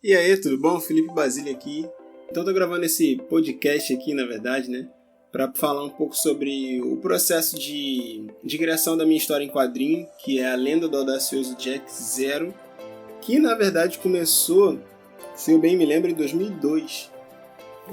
E aí, tudo bom? Felipe Basílio aqui. Então tô gravando esse podcast aqui, na verdade, né? Para falar um pouco sobre o processo de criação da minha história em quadrinho, que é a Lenda do Audacioso Jack Zero, que na verdade começou, se eu bem me lembro, em 2002.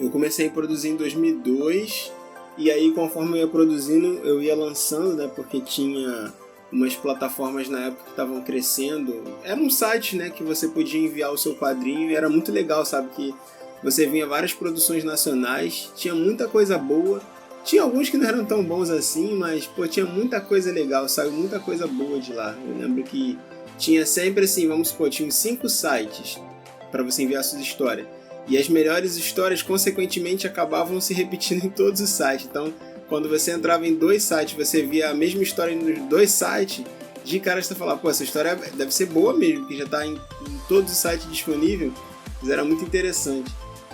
Eu comecei a produzir em 2002 e aí conforme eu ia produzindo, eu ia lançando, né? Porque tinha umas plataformas na época que estavam crescendo. Era um site, né, que você podia enviar o seu quadrinho e era muito legal, sabe? Que você vinha várias produções nacionais, tinha muita coisa boa. Tinha alguns que não eram tão bons assim, mas pô, tinha muita coisa legal, saiu muita coisa boa de lá. Eu lembro que tinha sempre assim, vamos supor, tinha 5 sites para você enviar suas histórias. E as melhores histórias, consequentemente, acabavam se repetindo em todos os sites. Então, quando você entrava em 2 sites, você via a mesma história nos 2 sites, de cara você falava, pô, essa história deve ser boa mesmo, porque já está em todos os sites disponível. Mas era muito interessante.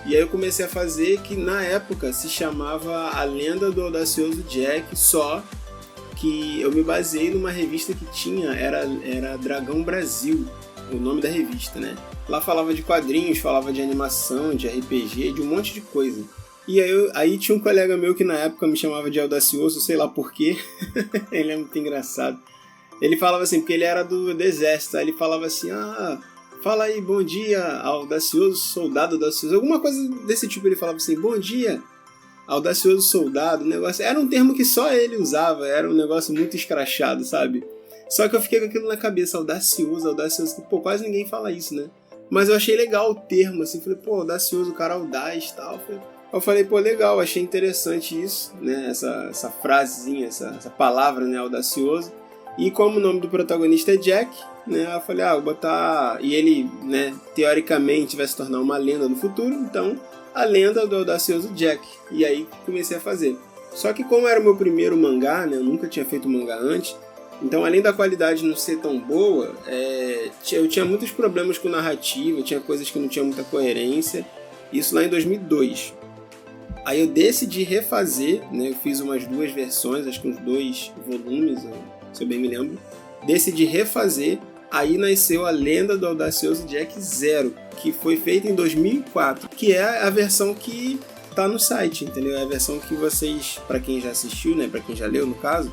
E aí eu comecei a fazer que na época se chamava A Lenda do Audacioso Jack, só que eu me baseei numa revista que tinha, era Dragão Brasil, o nome da revista, né? Lá falava de quadrinhos, falava de animação, de RPG, de um monte de coisa. E aí tinha um colega meu que na época me chamava de Audacioso, sei lá porquê. Ele é muito engraçado. Ele falava assim, porque ele era do exército, aí ele falava assim, fala aí, bom dia, audacioso soldado audacioso. Alguma coisa desse tipo, ele falava assim, bom dia, audacioso soldado. Negócio. Era um termo que só ele usava, era um negócio muito escrachado, sabe? Só que eu fiquei com aquilo na cabeça, audacioso, que pô, quase ninguém fala isso, né? Mas eu achei legal o termo, assim, falei, pô, audacioso, o cara audaz e tal. Eu falei, pô, legal, achei interessante isso, né? Essa frasezinha, essa palavra, né, audacioso. E como o nome do protagonista é Jack, né, eu falei, vou botar... E ele, né, teoricamente vai se tornar uma lenda no futuro, então a lenda do Audacioso Jack. E aí comecei a fazer. Só que como era o meu primeiro mangá, né, eu nunca tinha feito mangá antes, então além da qualidade não ser tão boa, eu tinha muitos problemas com narrativa, tinha coisas que não tinham muita coerência, isso lá em 2002. Aí eu decidi refazer, né, eu fiz umas 2 versões, acho que uns 2 volumes, se eu bem me lembro, decidi refazer, aí nasceu a Lenda do Audacioso Jack Zero, que foi feita em 2004, que é a versão que tá no site, entendeu? É a versão que vocês, para quem já assistiu, né, para quem já leu no caso,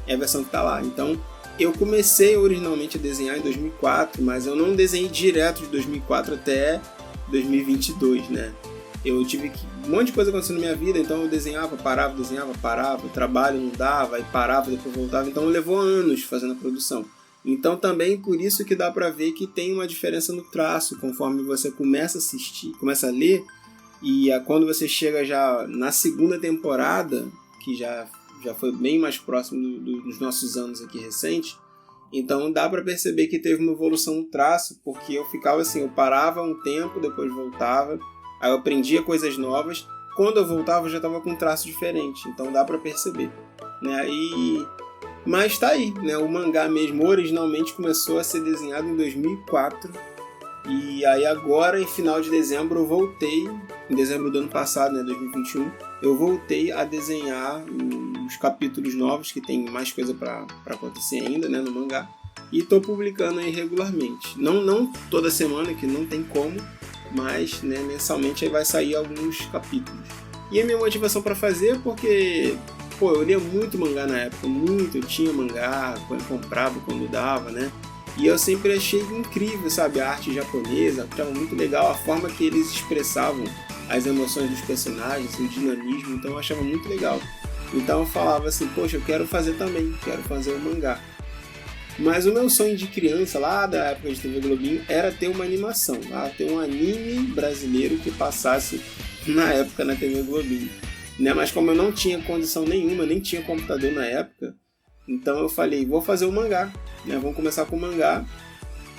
é a versão que tá lá. Então, eu comecei originalmente a desenhar em 2004, mas eu não desenhei direto de 2004 até 2022, né? Eu tive um monte de coisa acontecendo na minha vida, então eu desenhava, parava, o trabalho não dava, aí parava, depois voltava, então levou anos fazendo a produção. Então também por isso que dá pra ver que tem uma diferença no traço, conforme você começa a assistir, começa a ler, e quando você chega já na segunda temporada, que já foi bem mais próximo dos nossos anos aqui recentes, então dá pra perceber que teve uma evolução no traço, porque eu ficava assim, eu parava um tempo, depois voltava, aí eu aprendia coisas novas, quando eu voltava eu já estava com um traço diferente, então dá pra perceber, né? Mas tá aí, né? O mangá mesmo originalmente começou a ser desenhado em 2004, e aí agora em final de dezembro eu voltei, em dezembro do ano passado, né, 2021, eu voltei a desenhar os capítulos novos, que tem mais coisa pra acontecer ainda, né, no mangá, e tô publicando aí regularmente, não toda semana, que não tem como, mas, né, mensalmente aí vai sair alguns capítulos. E a minha motivação para fazer é porque, pô, eu lia muito mangá na época, eu tinha mangá, quando comprava, quando dava, né? E eu sempre achei incrível, sabe, a arte japonesa, achava muito legal a forma que eles expressavam as emoções dos personagens, o dinamismo, então eu achava muito legal. Então eu falava assim, poxa, eu quero fazer também, quero fazer um mangá. Mas o meu sonho de criança, lá da época de TV Globinho, era ter uma animação, ter um anime brasileiro que passasse na época na TV Globinho. Né? Mas como eu não tinha condição nenhuma, nem tinha computador na época, então eu falei, vou fazer um mangá, né? Vamos começar com o mangá.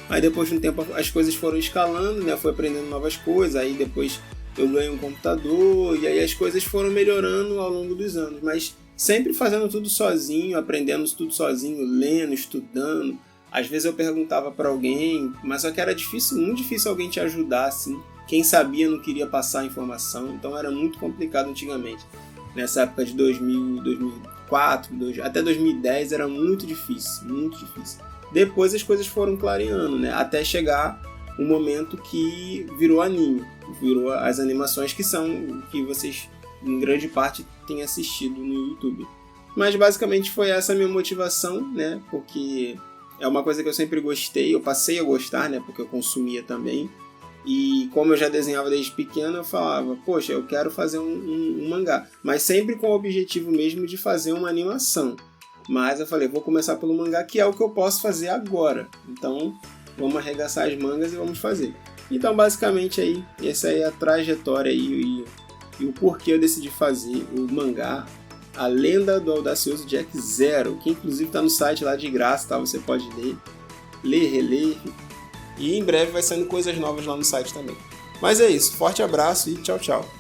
Aí depois de um tempo as coisas foram escalando, né? Eu fui aprendendo novas coisas, aí depois eu ganhei um computador, e aí as coisas foram melhorando ao longo dos anos, mas sempre fazendo tudo sozinho, aprendendo tudo sozinho, lendo, estudando. Às vezes eu perguntava para alguém, mas só que era difícil, muito difícil alguém te ajudar, assim. Quem sabia não queria passar a informação, então era muito complicado antigamente. Nessa época de 2000, 2004, até 2010 era muito difícil, muito difícil. Depois as coisas foram clareando, né? Até chegar o momento que virou anime, virou as animações que são que vocês, em grande parte, têm assistido no YouTube. Mas basicamente foi essa a minha motivação, né? Porque é uma coisa que eu sempre gostei, eu passei a gostar, né? Porque eu consumia também. E como eu já desenhava desde pequeno, eu falava, poxa, eu quero fazer um mangá. Mas sempre com o objetivo mesmo de fazer uma animação. Mas eu falei, vou começar pelo mangá, que é o que eu posso fazer agora. Então, vamos arregaçar as mangas e vamos fazer. Então, basicamente, aí, essa aí é a trajetória e o porquê eu decidi fazer o mangá A Lenda do Audacioso Jack Zero, que inclusive está no site lá de graça, tá? Você pode ler, reler. E em breve vai saindo coisas novas lá no site também. Mas é isso, forte abraço e tchau, tchau.